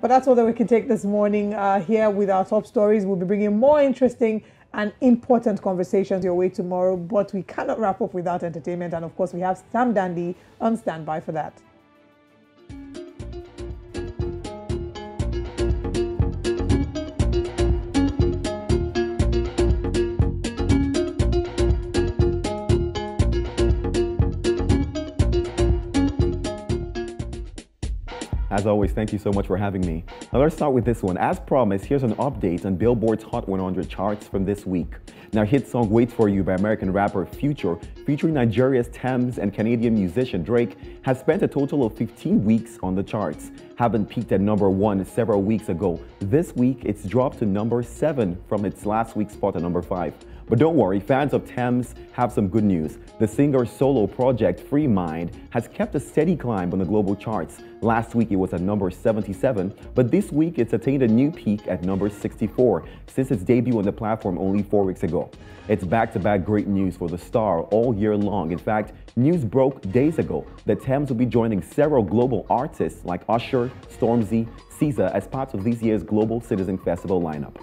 But that's all that we can take this morning here with our top stories. We'll be bringing more interesting and important conversations your way tomorrow, but we cannot wrap up without entertainment. And of course, we have Sam Dandy on standby for that. As always, thank you so much for having me. Now let's start with this one. As promised, here's an update on Billboard's Hot 100 charts from this week. Now, hit song Wait For You by American rapper Future, featuring Nigeria's Thames and Canadian musician Drake, has spent a total of 15 weeks on the charts, having peaked at #1 several weeks ago. This week, it's dropped to #7 from its last week's spot at #5. But don't worry, fans of Thames have some good news. The singer's solo project, Free Mind, has kept a steady climb on the global charts. Last week it was at #77, but this week it's attained a new peak at #64 since its debut on the platform only 4 weeks ago. It's back-to-back great news for the star all year long. In fact, news broke days ago that Thames will be joining several global artists like Usher, Stormzy, SZA as part of this year's Global Citizen Festival lineup.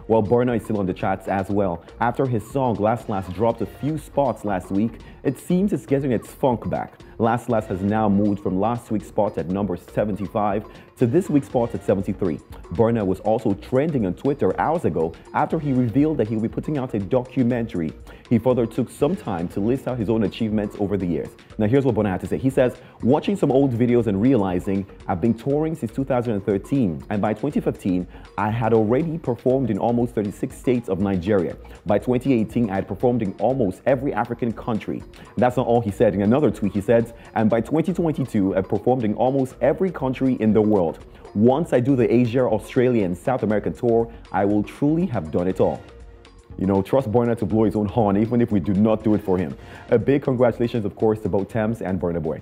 Well, Burna is still on the charts as well. After his song Last Last dropped a few spots last week, it seems it's getting its funk back. Last Last has now moved from last week's spot at #75 to this week's spot at 73. Burna was also trending on Twitter hours ago after he revealed that he'll be putting out a documentary. He further took some time to list out his own achievements over the years. Now here's what Burna had to say. He says, watching some old videos and realizing I've been touring since 2013, and by 2015, I had already performed in almost 36 states of Nigeria. By 2018, I had performed in almost every African country. That's not all he said. In another tweet, he said, and by 2022, I performed in almost every country in the world. Once I do the Asia, Australia, and South American tour, I will truly have done it all. You know, trust Burna to blow his own horn, even if we do not do it for him. A big congratulations, of course, to both Thames and Burna Boy.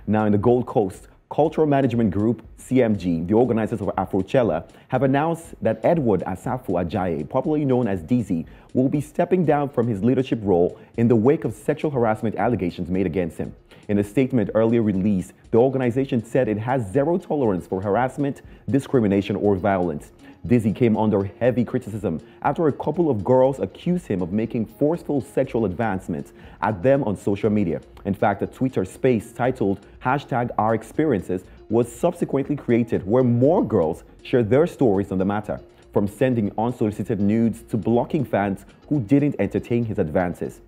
Now, in the Gold Coast, Cultural Management Group, CMG, the organizers of Afrochella, have announced that Edward Asafu Adjaye, popularly known as Deezy, will be stepping down from his leadership role in the wake of sexual harassment allegations made against him. In a statement earlier released, the organization said it has zero tolerance for harassment, discrimination, or violence. Deezy came under heavy criticism after a couple of girls accused him of making forceful sexual advancements at them on social media. In fact, a Twitter space titled #OurExperiences was subsequently created where more girls shared their stories on the matter, from sending unsolicited nudes to blocking fans who didn't entertain his advances.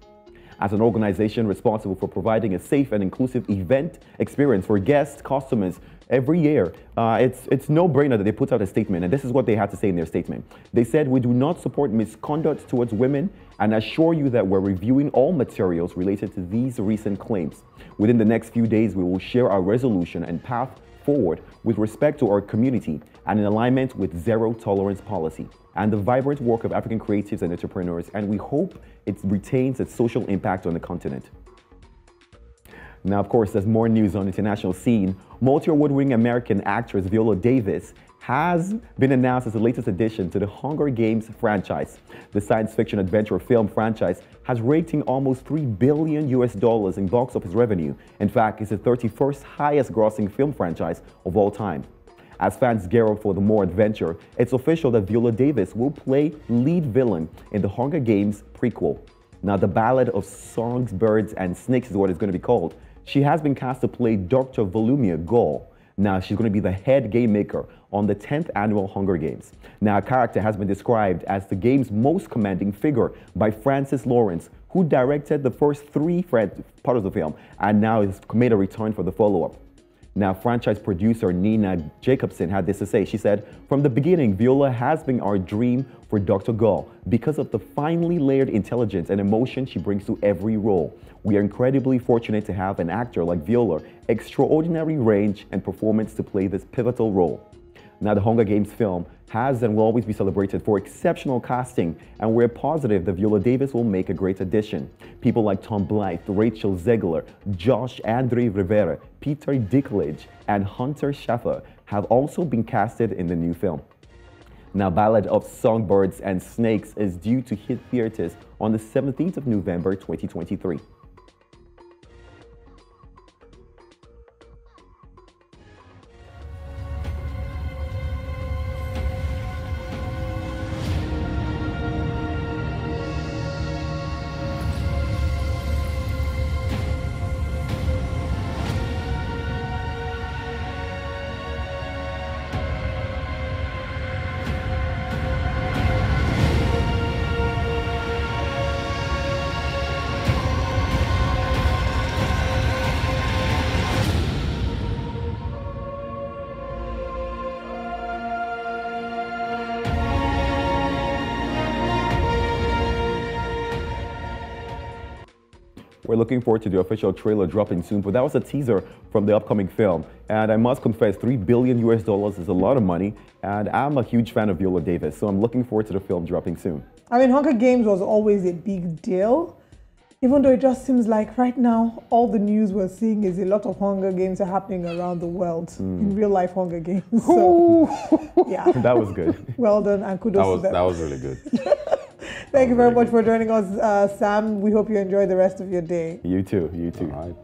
As an organization responsible for providing a safe and inclusive event experience for guests, customers, every year, it's no-brainer that they put out a statement, and this is what they had to say in their statement. They said, "We do not support misconduct towards women and assure you that we're reviewing all materials related to these recent claims. Within the next few days, we will share our resolution and path forward with respect to our community and in alignment with zero tolerance policy and the vibrant work of African creatives and entrepreneurs, and we hope it retains its social impact on the continent." Now, of course, there's more news on the international scene. Multi-award-winning American actress Viola Davis has been announced as the latest addition to the Hunger Games franchise. The science fiction adventure film franchise has raked in almost $3 billion in box office revenue. In fact, it's the 31st highest grossing film franchise of all time. As fans gear up for the more adventure, it's official that Viola Davis will play lead villain in the Hunger Games prequel. Now, the Ballad of Songs, Birds, and Snakes is what it's going to be called. She has been cast to play Dr. Volumia Gaul. Now, she's going to be the head game maker on the 10th annual Hunger Games. Now, her character has been described as the game's most commanding figure by Francis Lawrence, who directed the first 3 parts of the film and now has made a return for the follow-up. Now, franchise producer Nina Jacobson had this to say. She said, "From the beginning, Viola has been our dream for Dr. Gaul because of the finely layered intelligence and emotion she brings to every role. We are incredibly fortunate to have an actor like Viola, extraordinary range and performance to play this pivotal role." Now, the Hunger Games film has and will always be celebrated for exceptional casting, and we're positive that Viola Davis will make a great addition. People like Tom Blythe, Rachel Zegler, Josh Andre Rivera, Peter Dinklage, and Hunter Schafer have also been casted in the new film. Now, Ballad of Songbirds and Snakes is due to hit theaters on the 17th of November 2023. We're looking forward to the official trailer dropping soon, but that was a teaser from the upcoming film. And I must confess, $3 billion is a lot of money, and I'm a huge fan of Viola Davis, so I'm looking forward to the film dropping soon. I mean, Hunger Games was always a big deal, even though it just seems like right now, all the news we're seeing is a lot of Hunger Games are happening around the world, in real life Hunger Games. So, yeah. That was good. Well done, and kudos to them. That was really good. Thank you very much for joining us, Sam. We hope you enjoy the rest of your day. You too, you too. All right.